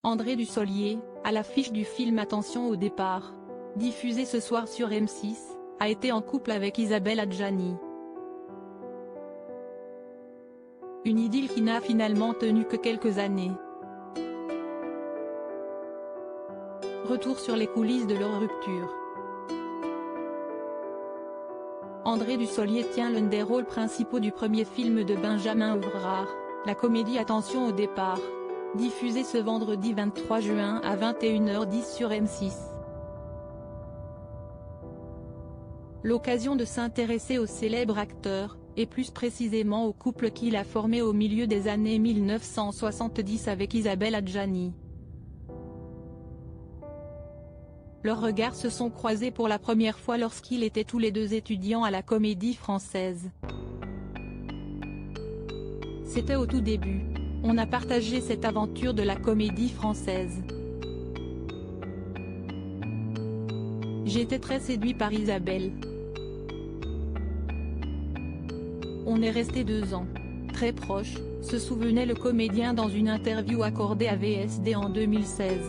André Dussolier, à l'affiche du film Attention au départ, diffusé ce soir sur M6, a été en couple avec Isabelle Adjani. Une idylle qui n'a finalement tenu que quelques années. Retour sur les coulisses de leur rupture. André Dussolier tient l'un des rôles principaux du premier film de Benjamin Ovrard, la comédie Attention au départ, diffusée ce vendredi 23 juin à 21h10 sur M6. L'occasion de s'intéresser au célèbre acteur, et plus précisément au couple qu'il a formé au milieu des années 1970 avec Isabelle Adjani. Leurs regards se sont croisés pour la première fois lorsqu'ils étaient tous les deux étudiants à la Comédie Française. C'était au tout début. On a partagé cette aventure de la Comédie Française. J'étais très séduit par Isabelle. On est resté 2 ans. Très proches, se souvenait le comédien dans une interview accordée à VSD en 2016.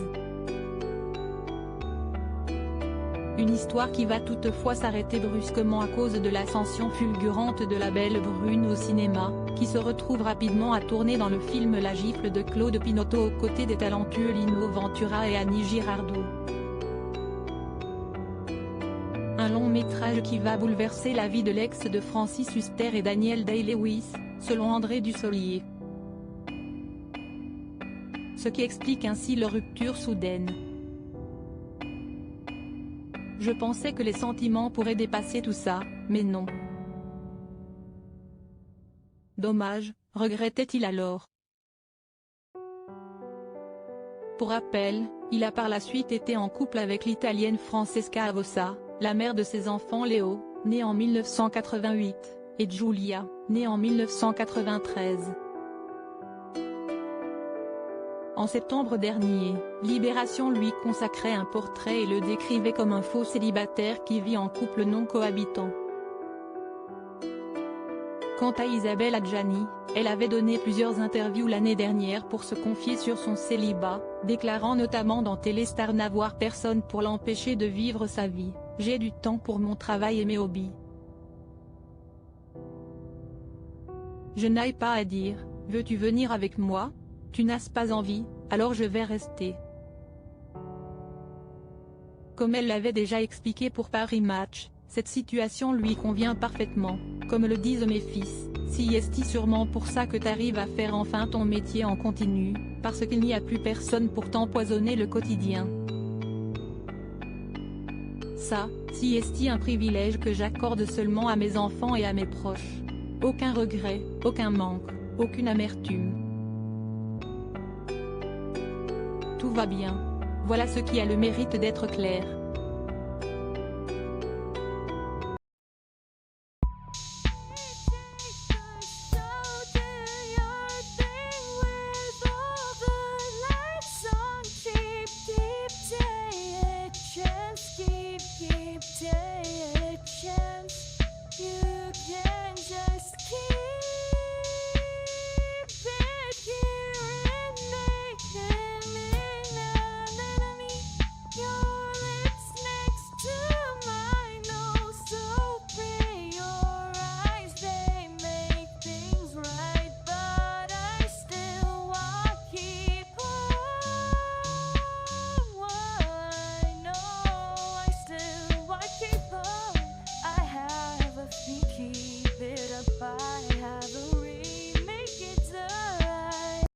Une histoire qui va toutefois s'arrêter brusquement à cause de l'ascension fulgurante de la belle brune au cinéma, qui se retrouve rapidement à tourner dans le film La gifle de Claude Pinoteau aux côtés des talentueux Lino Ventura et Annie Girardot. Un long métrage qui va bouleverser la vie de l'ex de Francis Huster et Daniel Day-Lewis, selon André Dussolier. Ce qui explique ainsi leur rupture soudaine. Je pensais que les sentiments pourraient dépasser tout ça, mais non. Dommage, regrettait-il alors. Pour rappel, il a par la suite été en couple avec l'italienne Francesca Avossa, la mère de ses enfants Léo, né en 1988, et Giulia, née en 1993. En septembre dernier, Libération lui consacrait un portrait et le décrivait comme un faux célibataire qui vit en couple non cohabitant. Quant à Isabelle Adjani, elle avait donné plusieurs interviews l'année dernière pour se confier sur son célibat, déclarant notamment dans Téléstar n'avoir personne pour l'empêcher de vivre sa vie. « J'ai du temps pour mon travail et mes hobbies. Je n'aille pas à dire, veux-tu venir avec moi ? Tu n'as pas envie, alors je vais rester. » Comme elle l'avait déjà expliqué pour Paris Match, cette situation lui convient parfaitement, comme le disent mes fils, si est sûrement pour ça que t'arrives à faire enfin ton métier en continu, parce qu'il n'y a plus personne pour t'empoisonner le quotidien. Ça, si est un privilège que j'accorde seulement à mes enfants et à mes proches. Aucun regret, aucun manque, aucune amertume. Tout va bien. Voilà ce qui a le mérite d'être clair.